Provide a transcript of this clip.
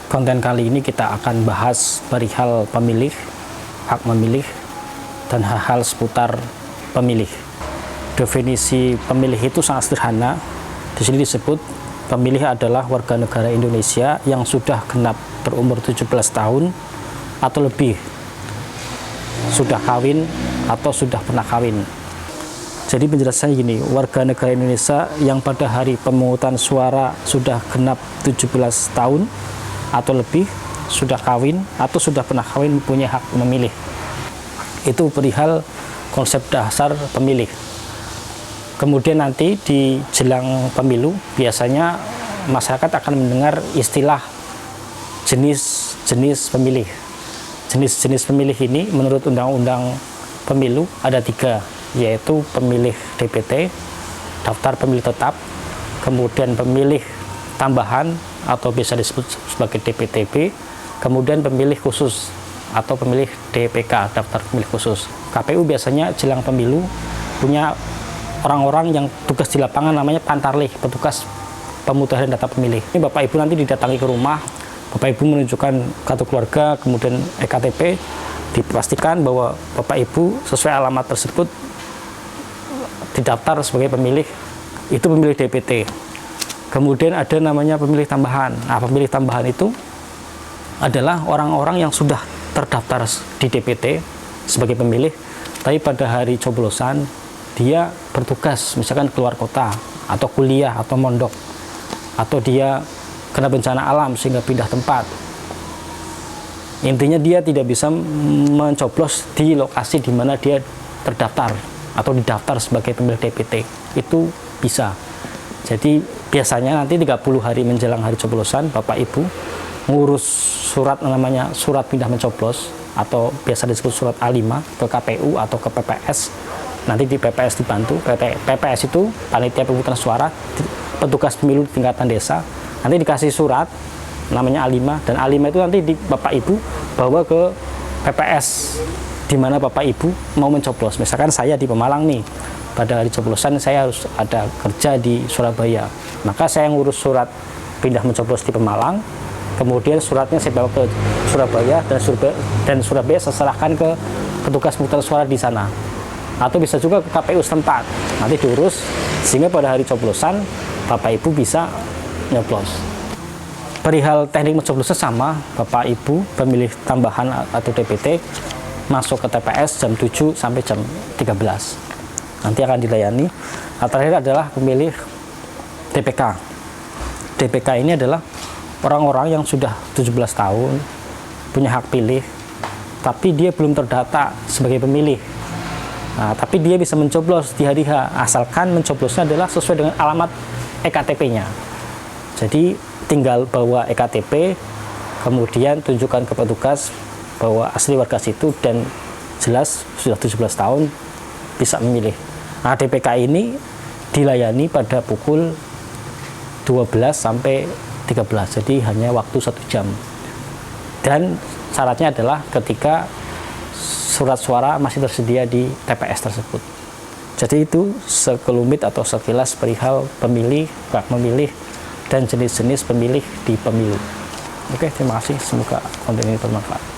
Konten kali ini kita akan bahas perihal pemilih, hak memilih, dan hal-hal seputar pemilih. Definisi pemilih itu sangat sederhana. Di sini disebut pemilih adalah warga negara Indonesia yang sudah genap berumur 17 tahun atau lebih, sudah kawin atau sudah pernah kawin. Jadi penjelasannya gini, warga negara Indonesia yang pada hari pemungutan suara sudah genap 17 tahun atau lebih, sudah kawin atau sudah pernah kawin, mempunyai hak memilih. Itu perihal konsep dasar pemilih. Kemudian nanti di jelang pemilu biasanya masyarakat akan mendengar istilah jenis-jenis pemilih. Jenis-jenis pemilih ini menurut Undang-Undang Pemilu ada 3, yaitu pemilih DPT, daftar pemilih tetap, kemudian pemilih tambahan atau biasa disebut sebagai DPTB, kemudian pemilih khusus atau pemilih DPK, daftar pemilih khusus. KPU biasanya jelang pemilu punya orang-orang yang tugas di lapangan, namanya pantarlih, petugas pemutahiran data pemilih. Ini Bapak Ibu nanti didatangi ke rumah, Bapak Ibu menunjukkan kartu keluarga, kemudian EKTP, dipastikan bahwa Bapak Ibu sesuai alamat tersebut didaftar sebagai pemilih, itu pemilih DPT. Kemudian ada namanya pemilih tambahan. Nah, pemilih tambahan itu adalah orang-orang yang sudah terdaftar di DPT sebagai pemilih, tapi pada hari coblosan dia bertugas, misalkan keluar kota, atau kuliah, atau mondok, atau dia kena bencana alam sehingga pindah tempat. Intinya dia tidak bisa mencoblos di lokasi di mana dia terdaftar atau didaftar sebagai pemilih DPT. Itu bisa. Jadi biasanya nanti 30 hari menjelang hari coblosan, Bapak Ibu ngurus surat, namanya surat pindah mencoblos atau biasa disebut surat A5 ke KPU atau ke PPS. Nanti di PPS dibantu, PPS itu panitia pemungutan suara, petugas pemilu di tingkatan desa, nanti dikasih surat namanya A5, dan A5 itu nanti Bapak Ibu bawa ke PPS di mana Bapak Ibu mau mencoblos. Misalkan saya di Pemalang nih, pada hari coblosan saya harus ada kerja di Surabaya, maka saya ngurus surat pindah mencoblos di Pemalang, kemudian suratnya saya bawa ke Surabaya, dan Surabaya saya serahkan ke petugas pemungutan suara di sana, atau bisa juga ke KPU setempat, nanti diurus sehingga pada hari coblosan Bapak Ibu bisa nyoblos. Perihal teknik mencoblosnya sama, Bapak Ibu pemilih tambahan atau DPT masuk ke TPS jam 7 sampai jam 13. Nanti akan dilayani. Nah, terakhir adalah pemilih DPK. DPK ini adalah orang-orang yang sudah 17 tahun, punya hak pilih, tapi dia belum terdata sebagai pemilih. Nah, tapi dia bisa mencoblos di hari H, asalkan mencoblosnya adalah sesuai dengan alamat EKTP-nya. Jadi tinggal bawa EKTP, kemudian tunjukkan ke petugas bahwa asli warga situ dan jelas sudah 17 tahun bisa memilih. Nah, DPK ini dilayani pada pukul 12 sampai 13, jadi hanya waktu 1 jam. Dan syaratnya adalah ketika surat suara masih tersedia di TPS tersebut. Jadi itu sekelumit atau sekilas perihal pemilih, hak memilih, dan jenis-jenis pemilih di pemilu. Oke, terima kasih. Semoga konten ini bermanfaat.